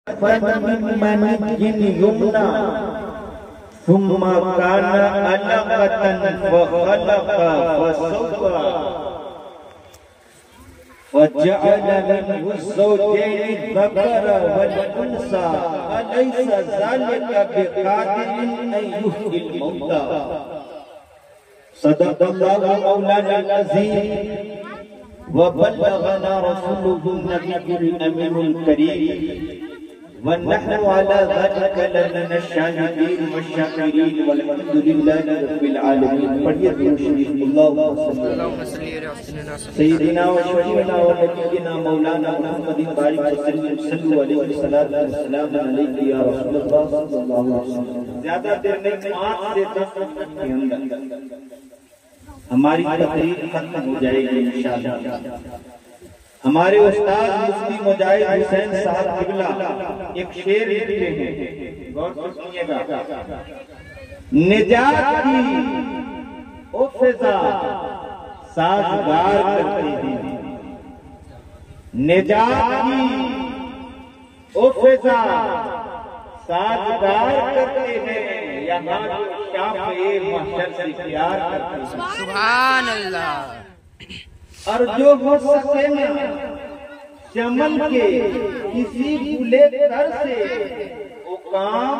फमन युमना सुम्मा काना अलकतन फखलqa फसव्वा वजअल मिनहु ज़ौजैन ज़कर वल उन्सा अलैसा ज़ालिका बिक़ादिरिन अन युह्यिल मौता। सदक़ल्लाहु मौलाना अज़ीम व बल्लगना रसूलुहु नबियुल अमीनुल करीम व नहनु अला ज़ालिका लमिन शाहिदीन व शाकिरीन वल्हम्दुलिल्लाहि रब्बिल आलमीन। पढ़िए दुरूद शरीफ। अल्लाहुम्मा सल्ली अला सय्यिदिना व शफीना व नबीना मौलाना मुहम्मदिन बारिक सल्लल्लाहु अलैहि वसल्लम अलैहि या रसूलल्लाह सल्लल्लाहु अलैहि वसल्लम। ज्यादा देर नहीं, 5 से 10 मिनट के अंदर हमारी तकरीर खत्म हो जाएगी इंशाअल्लाह। हमारे उस्ताद मुफ्ती मुजाहिद हुसैन साहब किबला एक शेर लिखते हैं, गौर से सुनिएगा। निजात की ओ फिजा साजगार करते हैं, निजात की ओ फिजा साजगार करते हैं, यहाँ शाफ़े महशर से प्यार करते हैं। सुभान अल्लाह। और जो हो सके ना चमन के किसी बुले कर से वो काम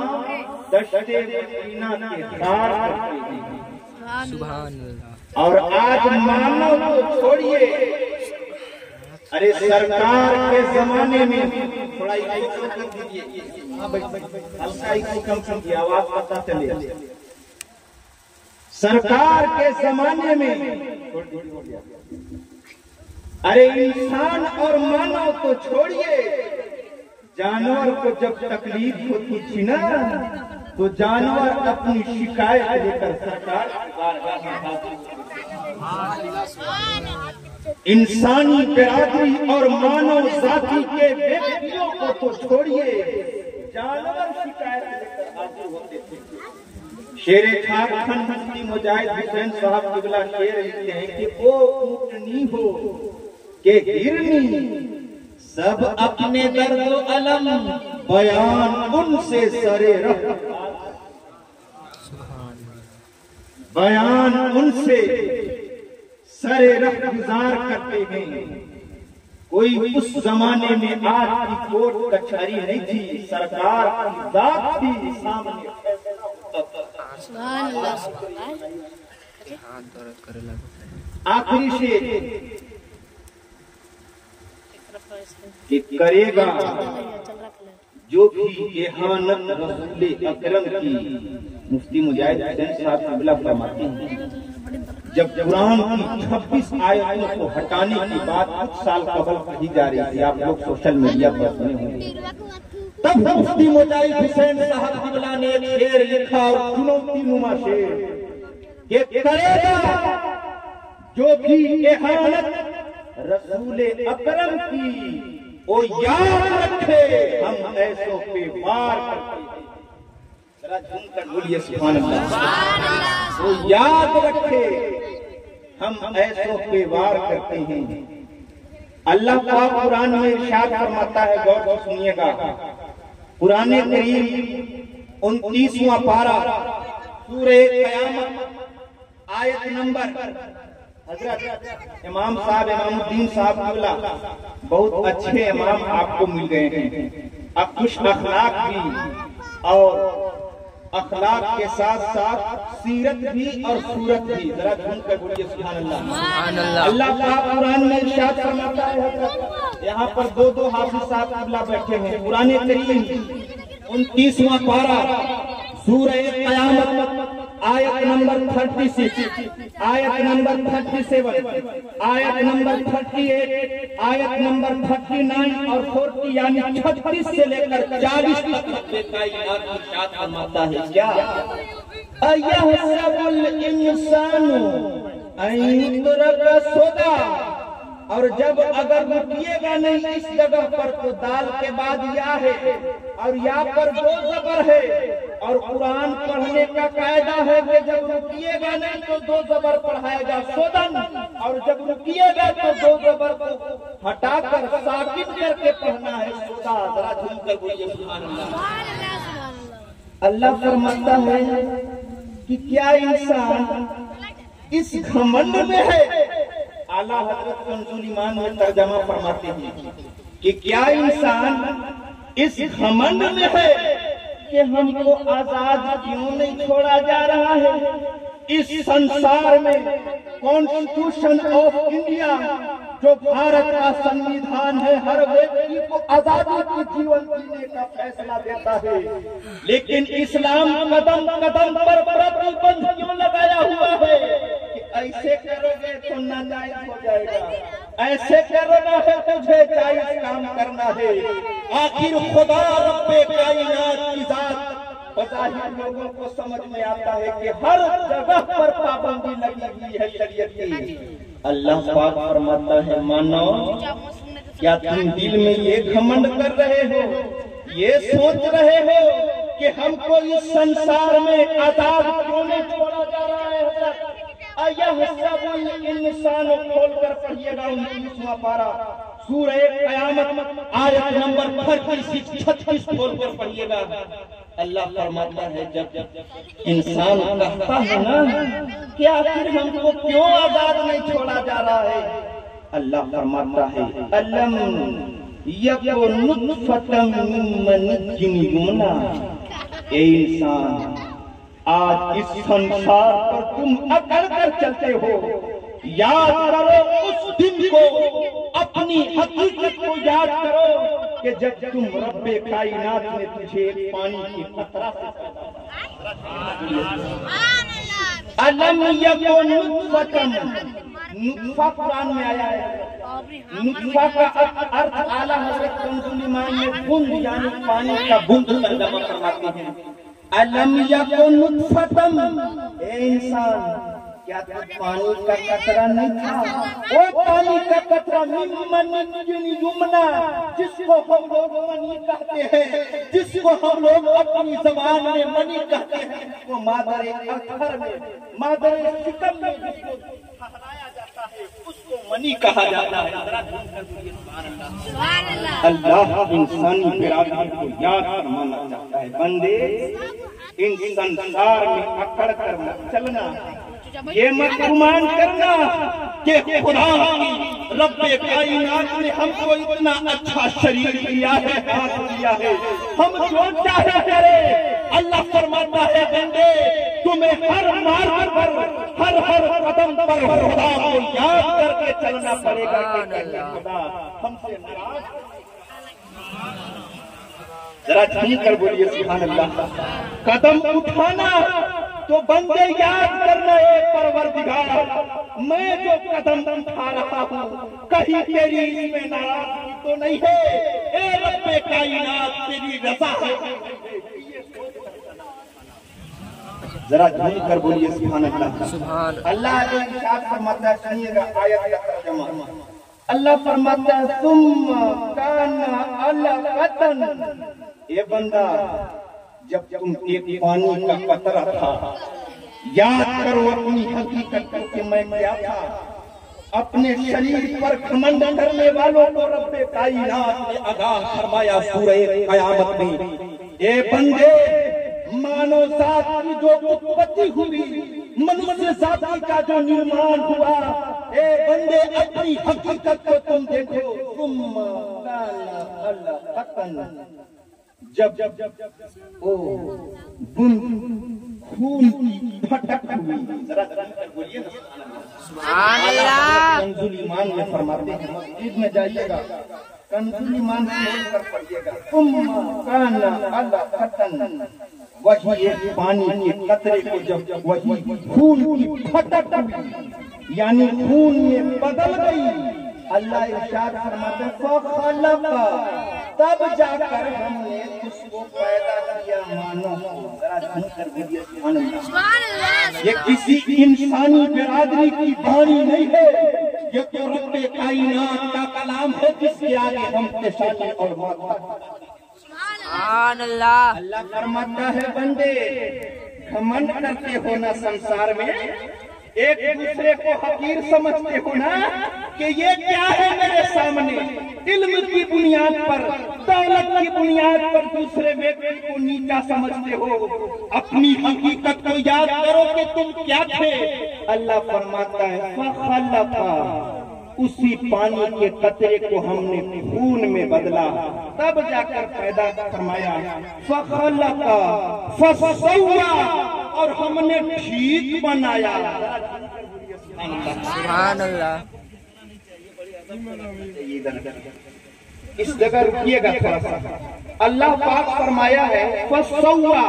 दश्ते मदीना के तार करते हैं। सुभान अल्लाह। और आज मानव को छोड़िए, अरे सरकार के जमाने में थोड़ा इको कम कीजिए, हल्का इको कम कीजिए, आवाज पता चले। सरकार के जमाने में अरे इंसान और मानव तो छोड़िए, जानवर को जब तकलीफ होती थी ना तो जानवर अपनी शिकायत लेकर सरकार इंसानी बिरादरी और मानव जाति के व्यक्तियों को तो छोड़िए, जानवर शिकायत लेकर हाजिर होते थे। शेर खान मुफ्ती मुजाहिद हुसैन साहब किबला शेर लिखते हैं कि वो ऊँटनी हो के हिरनी सब अपने दर्द अलम बयान उनसे सरे बयान उनसे सरे रख गुजार करते हैं। कोई उस जमाने में आज की कोर्ट कचहरी नहीं थी, सरकार की जात थी सामने। आखिरी शेर कि करेगा जो भी इहानत रसूल अकरम की। मुफ्ती मुजाहिद हुसैन साहब किबला फरमाते हैं जब कुरान की 26 आयतों को हटाने की बात कुछ साल कबल कही जा रही थी, आप लोग सोशल मीडिया पर सुने होंगे, तब मुफ्ती मुजाहिद हुसैन साहब किबला ने एक शेर लिखा और चुनौती नुमा शेर कि करेगा जो भी इहानत रसूल अकरम की वो याद रखे, हम ऐसों पे वार करते हैं। जरा झूमकर बोलिए सुभान अल्लाह। वो याद रखे, हम ऐसों पे वार करते हैं। अल्लाह पाक कुरान में इरशाद फरमाता है, गौर से सुनिएगा। कुरान करीम 29वां पारा सूरे क़यामत आयत नंबर। हजरत इमाम साहब इमामुद्दीन साहब किबला बहुत अच्छे इमाम आपको मिल गए हैं। अब कुछ अखलाक भी और अखलाक के साथ साथ सीरत भी और सूरत भी। जरा झूम कर बोलिए सुभान अल्लाह। अल्लाह पाक कुरान में इरशाद फरमाता है, यहाँ पर दो हाफिज साहब किबला बैठे हैं। कुरान करीम 29वां पारा सूरह क़यामत आयत नंबर 36, आयत नंबर 37, आयत नंबर 38, आयत नंबर 39 और 40 यानी 36 से लेकर 40 तक कायनात इरशाद फरमाता है क्या? अयहसबुल इंसानु अन युत्रका सुदा और जब अगर रुकिएगा नहीं इस जगह पर तो दाल के बाद या है और या पर दो जबर है। और कुरान पढ़ने का कायदा है कि जब रुकिएगा नहीं तो दो जबर पढ़ाएगा सोदन, और जब रुकिएगा तो दो जबर को हटाकर साकिन करके पढ़ना है सोदा। जरा झूमकर बोलिए सुभान अल्लाह। अल्लाह फरमाता है कि क्या इंसान इस घमंड में है। आला हजरत कंजुल ईमान में तर्जमा फरमाते हैं कि क्या इंसान इस घमंड में है कि हमको आजाद क्यों नहीं छोड़ा जा रहा है। इस संसार में कॉन्स्टिट्यूशन ऑफ इंडिया जो भारत का संविधान है हर व्यक्ति को आजादी की जीवन जीने का फैसला देता है, लेकिन इस्लाम कदम कदम पर प्रतिबंध क्यों लगाया हुआ है कि ऐसे करोगे तो नाजायज हो जाएगा, ऐसे करना है तुझे जायज काम करना है। आखिर खुदा रब्बे कायनात की जात बज़ाहिर लोगों को समझ में आता है कि हर जगह पर पाबंदी लगी हुई है शरीयत की। अल्लाह पाक फरमाता है मानो क्या तुम दिल में ये घमंड कर रहे हो, ये सोच रहे हो कि हमको इस संसार में आजाद क्यों नहीं छोड़ा जा रहा है। इंसान खोल कर पढ़िएगा 19वां पारा सूरह क़यामत आयत नंबर 36 खोल कर पढ़िएगा। अल्लाह फरमाता है जब इंसान कहता है ना कि आखिर हमको क्यों आजाद नहीं छोड़ा जा रहा है, अल्लाह फरमाता है अलम यकुन नुत्फतम मिन मनिय्यिन युमना। ए इंसान आज इस संसार पर तुम अकड़ कर चलते हो, याद करो उस दिन को, अपनी हकीकत को याद करो कि जब तुम रब्बे कायनात ने तुझे एक पानी की कतरा से अलम यकुन नुत्फतम, नुत्फा कुरान में आया है। नुत्फा का अर्थ आला हजरत कंजुल ईमान में बूंद यानी पानी का बूंद तर्जमा फरमाते हैं। अलम यकुन नुत्फतम, ए इंसान क्या तू पानी का कतरा नहीं था। वो पानी का कतरा मिन युमना, जिसको हम लोग मनी कहते हैं, जिसको हम लोग अपनी जबान में मनी कहते हैं, वो मादर अत्थर में मादर शिकम में जिसको ठहराया जाता है उसको मनी कहा जाता है। अल्लाह इंसानी बिरादरी को याद फरमाना चाहता है, बंदे इन संसार में अकड़ कर मत चलना, ये मत गुमान करना कि खुदा रब्बे कायनात ने हमको इतना अच्छा शरीर दिया है, हाथ दिया है, हम जो चाहे करे। अल्लाह फरमाता है बंदे तुम्हें हर मार्ग पर हर कदम पर खुदा को याद करके चलना पड़ेगा कि खुदा हमसे नाराज। जरा झूम कर बोलिए सुभान अल्लाह। कदम उठाना तो बंदे याद करना है परवरदिगार मैं जो कदम उठा रहा हूँ कहीं तेरी इसमें नाराजगी तो नहीं है। ए रब्बे कायनात तेरी रज़ा है। जरा झूम कर बोलिए सुभान अल्लाह। अल्लाह ने इरशाद फरमाता है, सुनिएगा आयत का तर्जुमा। अल्लाह फरमाता है सुम्मा काना अलक़तन, ए बंदा जब तुम एक पानी का कतरा था, याद करो अपनी हकीकत को कि मैं क्या था। अपने शरीर पर घमंड करने वालों को रब्बे कायनात ने आगाह फरमाया सूरह क़यामत में, ए बंदे मानव जात की जो उत्पत्ति हुई, मनुष्य जाति का जो निर्माण हुआ, ए बंदे अपनी हकीकत को तुम देखो। सुम्मा काना अलक़तन, जब ओ बूंद खून की फटक हुई। जरा बोलिए ना सुभान अल्लाह। कंजुल ईमान में फरमाते हैं, मस्जिद में जाइएगा कंजुल ईमान से कर पढ़िएगा, सुम्मा काना अलक़तन, वही एक पानी के कतरे को जब वही खून की फटक हुई यानी खून में बदल गई। अल्लाह इरशाद फरमाते हैं तब जाकर हमने उसको पैदा किया मानो। जरा सुनकर बोलिए सुभान अल्लाह। ये किसी इंसानी बिरादरी की वाणी नहीं है, ये तो रब्बे कायनात का कलाम है जिसके आगे हम पेशानी और माथा। सुभान अल्लाह। अल्लाह फरमाता है बंदे घमंड करते हो ना संसार में, एक दूसरे को हकीर समझते हो ना कि ये क्या है मेरे सामने, इल्म की बुनियाद पर, दौलत की बुनियाद पर दूसरे व्यक्ति को नीचा समझते हो। अपनी हकीकत को याद करो कि तुम क्या थे। अल्लाह फरमाता है फखलका, उसी पानी के कतरे को हमने खून में बदला, तब जाकर पैदा फरमाया। फखलका फसव्वा, और हमने ठीक बनाया। सुभान अल्लाह। इस जगह रुकिएगा थोड़ा सा। अल्लाह पाक फरमाया है फसव्वा,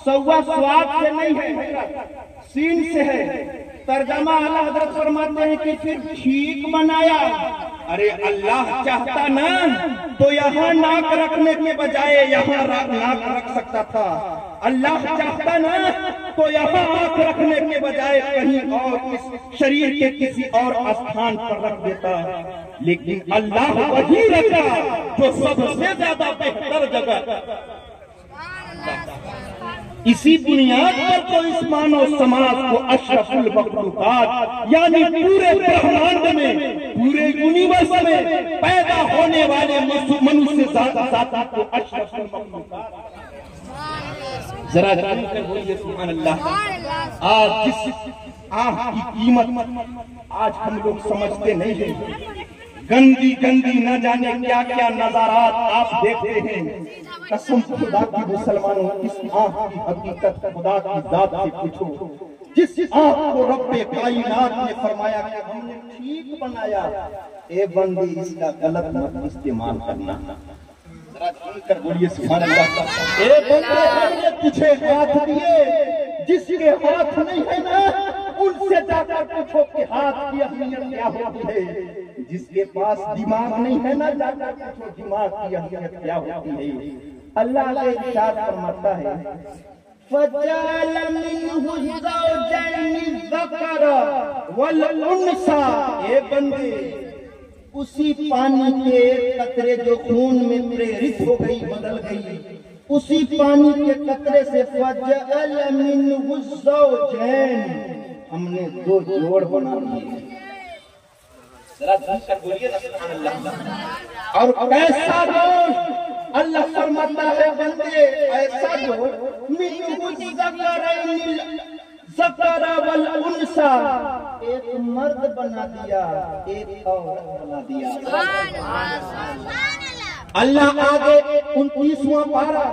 सव्वा स्वाद से नहीं है, सीन से है। तर्जमा आला हजरत फरमाते हैं कि फिर ठीक बनाया। अरे अल्लाह चाहता ना तो यहाँ नाक रखने के बजाय यहाँ नाक रख सकता था। अल्लाह चाहता ना तो यहाँ आंख रखने के बजाय कहीं और इस शरीर के किसी और स्थान पर रख देता। लेकिन अल्लाह वही रखा जो सबसे ज्यादा बेहतर जगह। इसी बुनियाद पर तो इस मानव समाज को अशरफुल मखलूकात यानी पूरे ब्रह्मांड में, पूरे यूनिवर्स में पैदा होने वाले मनुष्य जाति को अशरफुल मखलूकात। जरा जानकर बोलिए सुभान अल्लाह। आज जिस आँख की कीमत आज हम लोग समझते नहीं हैं, गंदी गंदी न जाने क्या क्या नजारात आप देखते हैं। कसम खुदा की मुसलमानों, इस आँख की हकीकत खुदा की जात से पूछो। जिस आँख को रब्बे कायनात ने फरमाया कि हमने ठीक बनाया, ए बंदी इसका गलत मत इस्तेमाल करना। जरा सुनकर बोलिए सुभान अल्लाह। ए बंदे हमने तुझे हाथ दिए, जिसके हाथ नहीं है ना उनसे जाकर पूछो कि हाथ की अहमियत क्या होती है। जिसके पास दिमाग नहीं है ना जाकर पूछो दिमाग की अहमियत क्या होती है। अल्लाह के इरशाद फरमाता है फजअल मिनहु ज़ौजैनि ज़कर वल उन्सा, ए बंदे उसी पानी के कतरे जो खून में प्रेरित हो गई, बदल गई, उसी पानी के कतरे से फजअल मिनहु ज़ौजैन, हमने दो जोड़ बना दिए। जरा धीरे बोलिए ना सुभान अल्लाह। और कैसा जोड़? अल्लाह फरमाता है बंदे ऐसा जोड़ मिनहु ज़करा वल उन्सा, एक मर्द बना दिया, एक औरत बना दिया। अल्लाह आगे 29वां पारा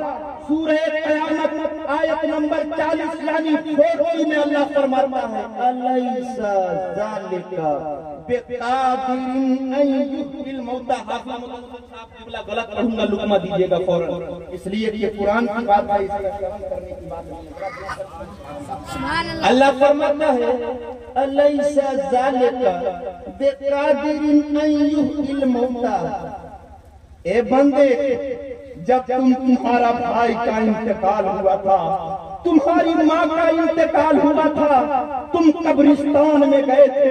सूरह क़यामत आयत नंबर 40 यानी 40 में अल्लाह फरमाता है अलैसा ज़ालिका बिक़ादिरिन अन युहयिल मौता। गलत कहूंगा लुकमा दीजिएगा फौरन, इसलिए ये कुरान की बात है, इसका श्रवण करने की बात है। अल्लाह फरमाता है अलैसा ज़ालिका बिक़ादिरिन अन युहयिल मौता। ए बंदे जब तुम्हारा भाई का इंतकाल हुआ था, तुम्हारी माँ का इंतकाल हुआ था, तुम कब्रिस्तान में गए थे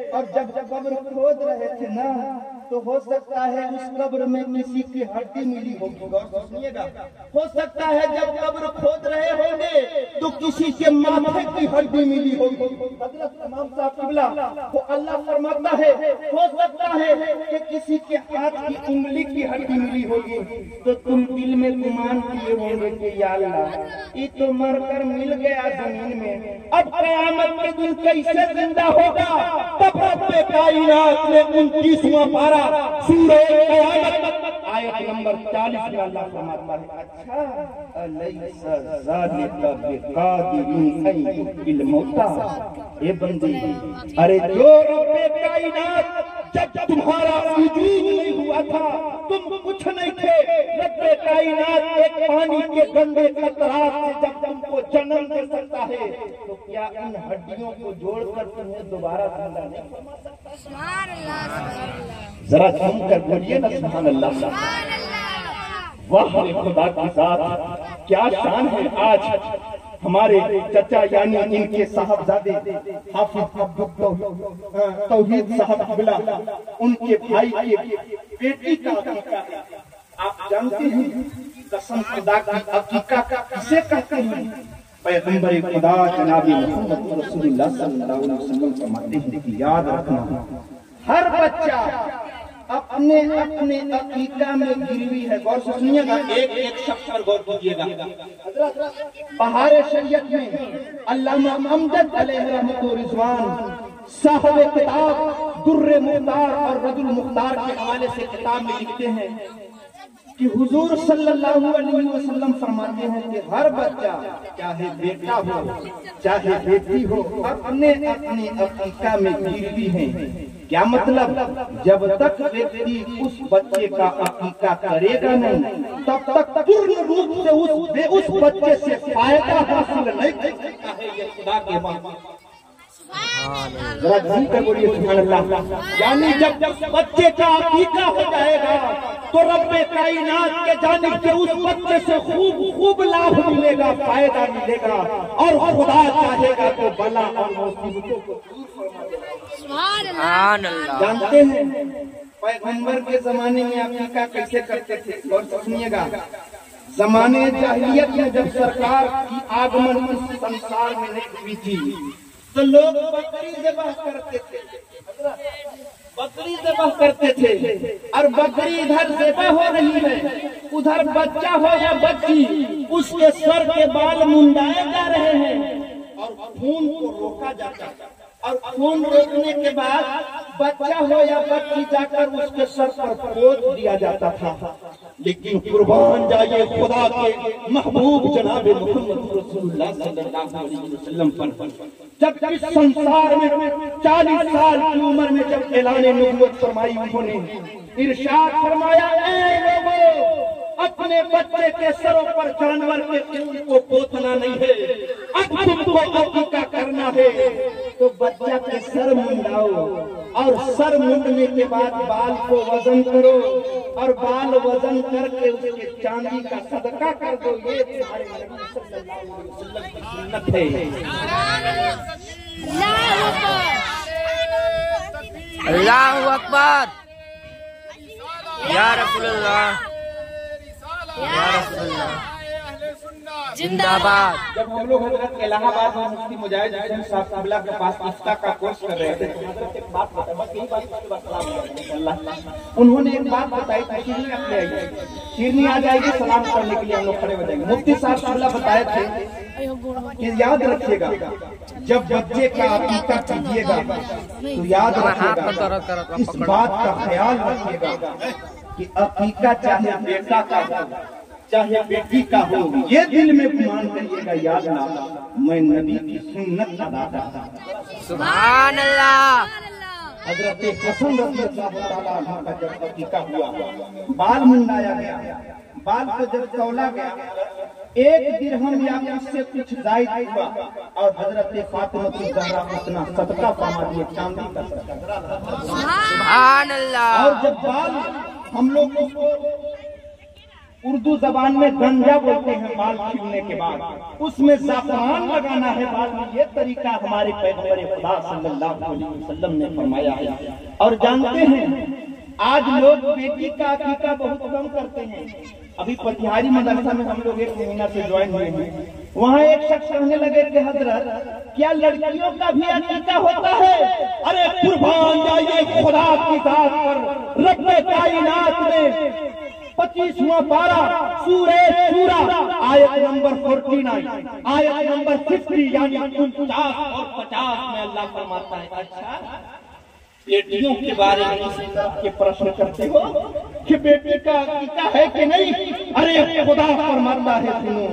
और जब कब्र खोद रहे थे ना, तो हो सकता है उस कब्र में किसी की हड्डी मिली होगी। गौर सुनिएगा, हो सकता है जब कब्र खोद रहे होंगे तो किसी के माथे की हड्डी मिली होगी। हज़रत इमाम साहब क़िबला तो अल्लाह फरमाता है हो सकता है कि किसी के हाथ की उंगली की हड्डी मिली होगी। तो तुम दिल में गुमान किए होंगे कि या अल्लाह ये तो मरकर मिल गया जमीन में, अब क़यामत के दिन कैसे जिंदा होगा। तब रब्बे कायनात ने 29वां पारा सूरह क़यामत आयत नंबर 40 में अल्लाह फरमाता है अच्छा अलैसा ज़ालिका बिक़ादिरिन अन युहयिल मौता। ए बंदी, अरे जो रब्बे कायनात जब तुम्हारा वजूद नहीं हुआ था, तुम कुछ नहीं थे, रब्बे कायनात एक पानी के गंदे कतरात से जब तुमको जन्म दे सकता है, तो क्या इन हड्डियों को जोड़कर तुम्हें दोबारा जिंदा नहीं बना सकता? सुभान अल्लाह। जरा सुनकर बोलिए ना सुभान अल्लाह। वाह खुदा की जात, क्या शान है। आज हमारे चचा यानी इनके साहबजादे हाफिज तौहीद साहब क़िबला उनके भाई की बेटी का अकीका है। आप जानते हैं कसम खुदा की अकीका किसे कहते हैं? पैगंबर खुदा जनाब मोहम्मद रसूलुल्लाह सल्लल्लाहु अलैहि वसल्लम फरमाते हैं कि याद रखना, हर बच्चा अपने अपने अकीका में गिरवी है। गौर से सुनिएगा, एक एक शब्द पर गौर कीजिएगा। बहार शरीयत में अल्लामा अमजद अलैहि रहमत व रिज़वान साहब किताब दुर्रे मुख्तार और रदुल मुख्तार के हवाले से किताब में लिखते हैं कि हुजूर सल्लल्लाहु अलैहि वसल्लम फरमाते हैं कि हर बच्चा चाहे बेटा हो चाहे बेटी हो अपने अपने अकीका में गिरवी है। क्या मतलब? जब तक व्यक्ति उस बच्चे का अकीका करेगा नहीं तब तक पूर्ण रूप से उस बच्चे से फायदा हासिल नहीं कर सकता है। ये खुदा के बात जरा जी कर बोलिए सुभान अल्लाह। यानी जब बच्चे का अकीका हो जाएगा तो रब्बे कायनात के जानिब से उस बच्चे से खूब खूब लाभ मिलेगा, फायदा मिलेगा और खुदा चाहेगा तो बला और मुसीबतों को दूर फरमाएगा। जानते हैं पैगंबर के जमाने में अकीका कैसे करते थे? और सुनिएगा, जमाने जाहिलियत में जब सरकार की आगमन इस संसार में नहीं हुई थी तो लोग बकरी ज़िबह करते थे, बकरी ज़िबह करते थे और बकरी इधर ज़िबह हो रही है, उधर बच्चा हो या बच्ची उसके सर के बाल मुंडाए जा रहे हैं और खून को रोका जाता है। और खून रोकने के बाद बच्चा हो या बच्ची जाकर उसके सर पर पोत दिया जाता था। लेकिन कुर्बान जाइए खुदा के महबूब जनाब मोहम्मद रसूलुल्लाह सल्लल्लाहु अलैहि वसल्लम पर जब इस संसार में 40 साल की उम्र में जब ऐलान नबूवत फरमाई, उन्होंने इरशाद फरमाया, ऐ लोगों, अपने बच्चे के सरों पर जानवर के खून को पोतना नहीं है, अब तुमको अकीका करना है तो बच्चा के सर मुंडाओ और सर मुंडने के बाद बाल को वजन करो और बाल वजन करके उसके चांदी का सदका कर दो। ये तुम्हारे नबी सल्लल्लाहु अलैहि वसल्लम की सुन्नत है। अल्लाहु अकबर, या रसूलुल्लाह, या रसूलुल्लाह जिंदाबाद। जब हम लोग हजरत इलाहाबाद में मुफ्ती मुजाहिद हुसैन साहब क़िबला के पास इफ्ता का कोर्स कर रहे थे, उन्होंने एक बात बताई थी, शिरनी आप ले आइए, शिरनी आ जाएगी सलाम करने के लिए, हम लोग खड़े हो जाएंगे। मुफ्ती साहब क़िबला बताए थे कि याद रखिएगा जब बच्चे का अकीका कीजिएगा तो याद रखिएगा, इस बात का ख्याल रखिएगा कि अकीका चाहे बेटा का हो चाहे बेटी का हो, ये दिल में गुमान करिएगा, याद ना मैं नबी की सुन्नत अदा करता हूं। सुभान अल्लाह। हजरत हसन रज़ी अल्लाह तआला अन्हु का जब अकीका हुआ, बाल मुंडाया गया, बाल को जब तौला गया, 1 दिरहम या उससे कुछ जायद हुआ और हजरत फातिमा ज़हरा अपना सदका फरमा दिए, चांदी का सदका। सुभान अल्लाह। और जब बाल हम लोग उसको उर्दू जबान में गंजा बोलते हैं, बाल खिलने के बाद उसमें ज़ाफ़रान लगाना है बाल में, ये तरीका हमारे पैगंबर खुदा सल्लल्लाहु अलैहि वसल्लम ने फरमाया है। और जानते हैं आज लोग बेटी का अकीका बहुत कम करते हैं। अभी पटिहारी मदरसा में हम लोग 1 महीना से ज्वाइन हुए हैं, वहाँ एक शख्स कहने लगे कि हजरत क्या लड़कियों का भी अकीका होता है? अरे कुर्बान जाइए खुदा की जात पर, रब्बे कायनात में 25वां पारा सूरे शूरा आयत नंबर 49 आयत नंबर 50 यानी 49 और 50 में अल्लाह फरमाता है, अच्छा बेटियों के बारे में इस तरह के प्रश्न करते हो कि बेटी का अकीका है कि नहीं? अरे खुदा फरमाता है, सुनो,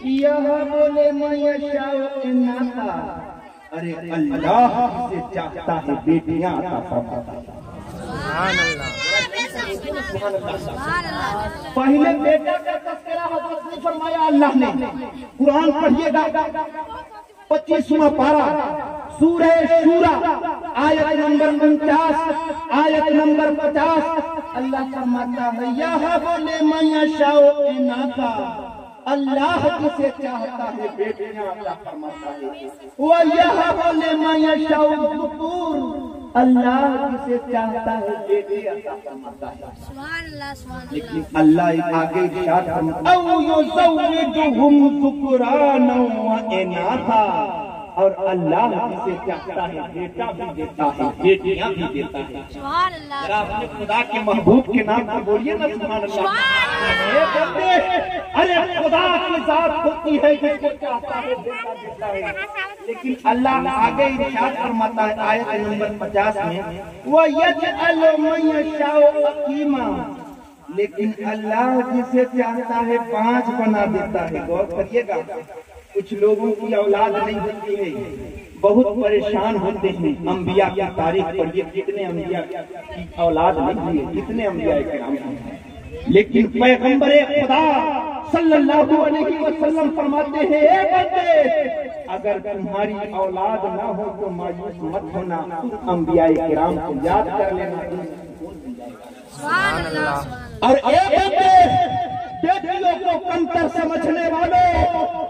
यह बोले मयशाउन्नाता, अरे अल्लाह से चाहता है बेटियां अता फरमाता है। पहले बेटा का तस्करा हजरत ने फरमाया अल्लाह ने। कुरान पढ़िएगा 25वां पारा सूरे शूरा आयत नंबर 49 आयत नंबर 50 अल्लाह फरमाता है, यह बोले मयशाउन्नाता, अल्लाह जिसे चाहता है बेटियां अता फरमाता है। वयहबु लिमन यशाउ ज़ुकुर, अल्लाह जिसे चाहता है बेटी अता फरमाता है। सुभान अल्लाह, सुभान अल्लाह। लेकिन अल्लाह आगे इरशाद फरमाता है औ युज़व्विजुहुम ज़ुकुराना व इनाथा, और अल्लाह जिसे चाहता है बेटा भी देता है बेटियां भी देता है। सुभान अल्लाह। जरा अपने खुदा के महबूब के नाम पर बोलिए ना सुभान अल्लाह। ये बंदे, अरे खुदा की जात होती है जिसको चाहता है बेटा देता है। लेकिन अल्लाह आगे इरशाद फरमाता है आयत नंबर 50 में, वो यजअलु मन यशाउ अकीमा, लेकिन अल्लाह जिसे चाहता है 5 बना देता है। गौर करिएगा, कुछ लोगों की औलाद नहीं होती है, बहुत परेशान होते हैं। अंबिया की तारीख पढ़िए, कितने अंबिया की औलाद नहीं हुई है, कितने अंबिया किराम हैं। लेकिन पैगंबर खुदा सल्लल्लाहु अलैहि वसल्लम फरमाते हैं, ए बंदे, अगर तुम्हारी औलाद ना हो तो मायूस मत होना, अंबिया किराम को याद कर लेना। सुभान अल्लाह। और ए बंदे, बेटियों को कमतर समझने वालों,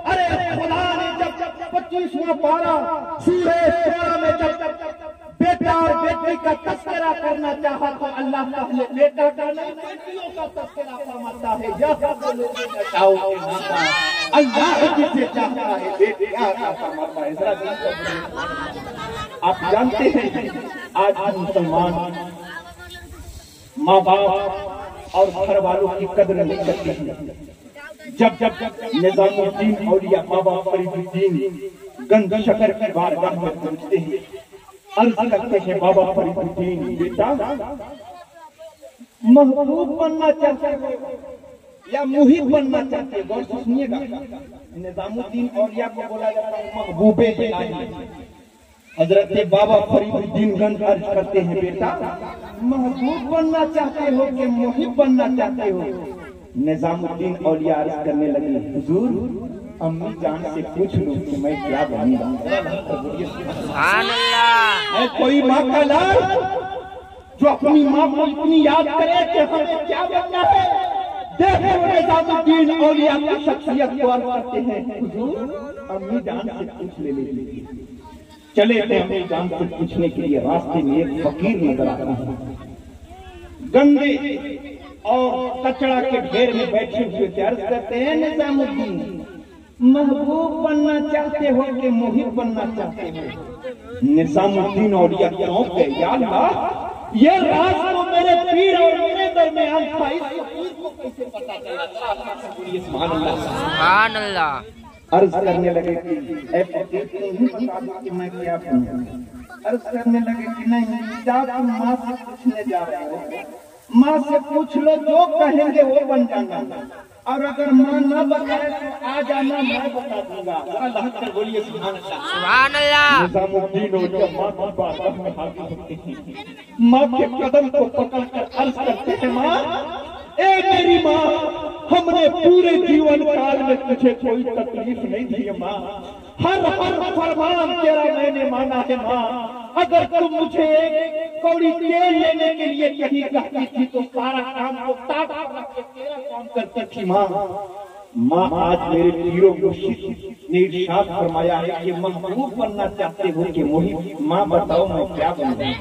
अरे खुदा ने जब 25वां पारा सूरह शूरा में जब बेटा और बेटी का तस्करा करना चाहा तो अल्लाह पहले बेटा का नहीं बेटियों का तस्करा फरमाता है। अल्लाह जिसे चाहता है बेटियां का फरमाता है। आप जानते हैं आज मुसलमान माँ बाप और घर वालों की कदर नहीं करते हैं। जब निजामुद्दीन औलिया बाबा फरीदुद्दीन गंज शकर की बारगाह में पहुंचते हैं, अर्ज करते हैं बाबा फरीदुद्दीन, बेटा महबूब बनना चाहते हो या मुहिब बनना चाहते हो? गौर से सुनिएगा, निजामुद्दीन औलिया को बोला जाता है महबूबे इलाही। हजरत बाबा फरीदुद्दीन गंज अर्ज करते हैं, बेटा महबूब बनना चाहते हो कि मुहिब बनना चाहते हो? निजामुद्दीन औलिया अर्ज करने लगे, हुजूर अम्मी जान से पूछ लूं कि मैं क्या बनूंगा। सुभान अल्लाह। है कोई माँ का लाल जो अपनी माँ को इतनी याद करे कि हमें क्या बनना है? देखो निजामुद्दीन औलिया की शख्सियत को अर्ज करते हैं, हुजूर अम्मी जान से पूछ ले लीजिए। चले थे अम्मी जान से पूछने के लिए, रास्ते में एक फकीर नजर आता है, गंदे और कचरा के ढेर में बैठे हुए अर्ज करते हैं, निजामुद्दीन महबूब बनना चाहते हो कि मुहिब बनना चाहते हो? निजामुद्दीन औलिया चौंक गए, या अल्लाह ये राज तो मेरे पीर और मेरे दरमियान था, इस फकीर को कैसे पता चला? सुभान अल्लाह, सुभान अल्लाह। अर्ज करने लगे कि ऐ फकीर तुम ही बता दो कि मैं क्या बनूं। अर्ज करने लगे कि नहीं, जा तुम माँ से पूछने जा रहे हो, माँ से पूछ लो, जो कहेंगे वो बन जाना, और अगर माँ न बताए तो आ जाना, मैं बता दूंगा। अल्लाह कर बोलिए सुभान अल्लाह, सुभान अल्लाह। निजामुद्दीन औलिया माँ की बारगाह में हाजिर होते हैं, माँ के कदम को पकड़कर अर्ज करते हैं, माँ ए मेरी माँ, हमने पूरे जीवन काल में तुझे कोई तकलीफ नहीं दी है माँ, हर फरमान तेरा मैंने माना है माँ। अगर तुम मुझे एक कौड़ी तेल लेने के लिए कहीं कहती थी तो सारा काम को ताक रख के तेरा काम करती थी माँ। माँ आज मेरे पीरों मुर्शिद ने इरशाद फरमाया है कि महबूब बनना चाहते हो कि मुहिब? माँ बताओ मैं क्या बनूं?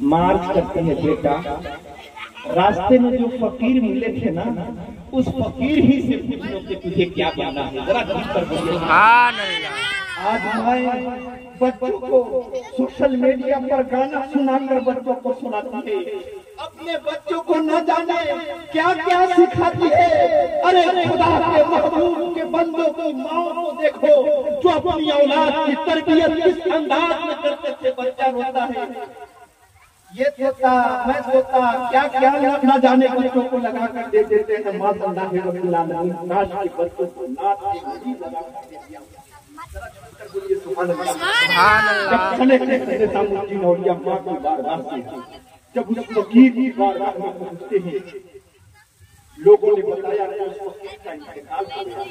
माँ अर्ज करती है, बेटा रास्ते में जो फकीर मिले थे ना, उस फकीर ही से पूछ लो कि तुझे क्या बनना है। जरा कर बोलिए सुभान अल्लाह। आज मैं बच्चों को सोशल मीडिया पर गाना सुनाकर बच्चों को सुनाती है, अपने बच्चों को न जाने क्या क्या सिखाती है। अरे खुदा के महबूब के बंदों की माओ को देखो जो अपनी औलाद की तरबियत किस अंदाज में करते थे, बच्चा रोता है, ये तोता मैं तोता क्या क्या न जाने बच्चों को लगा कर दे देते हैं। माशाअल्लाह के बच्चों को नाच के लगा कर दे दिया। सुभान अल्लाह। निजामुद्दीन औलिया माँ की बारगाह से जब उस फकीर की बारगाह में पहुंचते हैं, लोगों ने बताया कि उस फकीर का इंतकाल हो गया।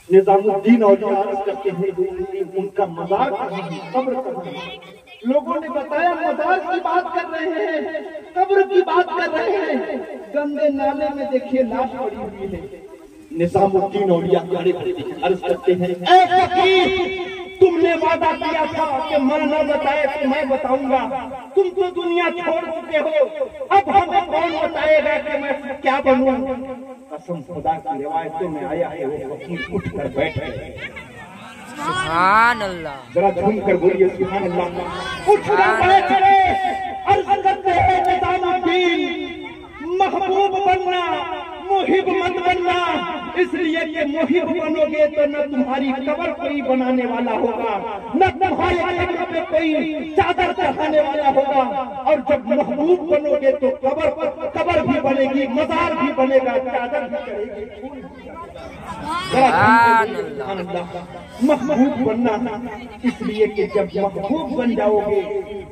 निजामुद्दीन औलिया अर्ज करते हैं, उनका मज़ार कब्र कब्र। लोगों ने बताया मज़ार की बात कर रहे हैं, कब्र की बात कर रहे हैं। गंदे नाले में देखिए लाश पड़ी हुई है। निजामुद्दीन औलिया खड़े अर्ज करते हैं, ऐ फकीर, तुमने वादा किया था कि मैं न बताए तो मैं बताऊंगा। तुम तो दुनिया छोड़ चुके हो, अब हमें कौन बताएगा कि मैं क्या बनूं? कसम खुदा की रिवायतों में आया है, वो फकीर उठ कर बैठ गए। सुभान अल्लाह। जरा झूम कर बोलिए सुभान अल्लाह। उठ कर बैठ गए, अर्ज करते हैं निजामुद्दीन, महबूब बनना, मुहिब मत बनना, इसलिए कि मुहिब बनोगे तो न तुम्हारी कब्र कोई बनाने वाला होगा, न तुम्हारे कब्र पे कोई चादर चढ़ाने वाला होगा, और जब महबूब बनोगे तो कब्र भी बनेगी, मजार भी बनेगा, चादर भी चढ़ेगी। महबूब बनना, इसलिए कि जब महबूब बन जाओगे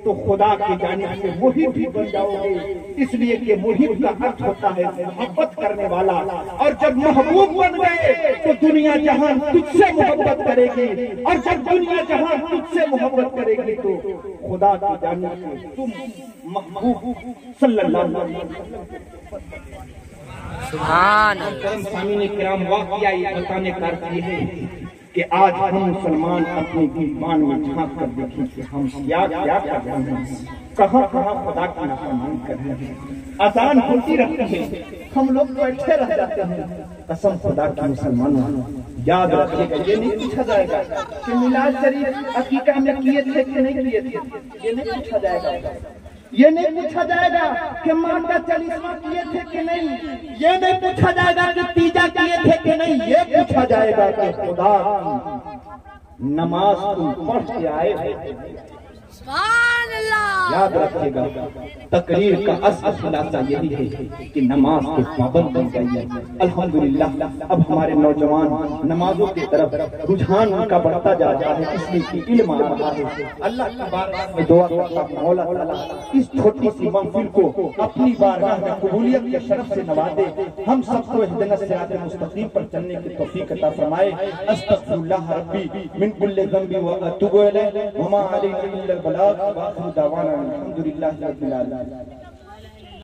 तो खुदा की जानिब से मुहिब भी बन जाओगे, इसलिए कि मुहिब का अर्थ होता है मोहब्बत करने वाला, और जब महबूब बन गए तो दुनिया जहां तुझसे मोहब्बत करेगी, और जब दुनिया जहां तुझसे मोहब्बत करेगी तो खुदा की जानिब से तुम महबूब सल्लल्लाहु अलैहि वसल्लम। सुभान अल्लाह। सामीने किराम, वाक़या ये बताने का अर्थ ये है कि आज हम मुसलमान अपने ईमान में झांक कर देखें कि हम क्या क्या कर रहे हैं, कहाँ कहाँ खुदा की नाफरमानी कर रहे हैं। अजान होती रहती है, हम लोग बैठे रह जाते हैं। कसम खुदा की मुसलमानों, याद रखिएगा, ये नहीं पूछा जाएगा कि मिलाद शरीफ अकीका में किए थे कि नहीं किए थे, ये नहीं पूछा जाएगा। ये नहीं पूछा जाएगा कि मां का चालीसवां किए थे कि नहीं, ये नहीं पूछा जाएगा कि तीजा किए थे कि नहीं, ये पूछा जाएगा कि खुदा नमाज तुम पढ़ के आए थे। याद रखिएगा, तकरीर का असल खुलासा यही है कि नमाज के पाबंद बन जाइए। अल्हम्दुलिल्लाह, अब हमारे नौजवान नमाजों की तरफ रुझान उनका बढ़ता जा रहा है, इसलिए कि इल्म आ रहा है। अल्लाह की बारगाह में दुआ करता हूं, मौला ताला इस छोटी सी महफिल को अपनी बारगाह में कबूलियत के शरफ से नवाजे, हम सबको इहदिना सिरातल मुस्तकीम पर चलने की तौफीक अता फरमाए। अस्तगफिरुल्लाह रब्बी मिन कुल्लि ज़ंबि व अतूबु इलैहि व मा अलैना इल्लल बलाग व आखिरु दावाना अल्हम्दुलिल्लाहि रब्बिल आलमीन।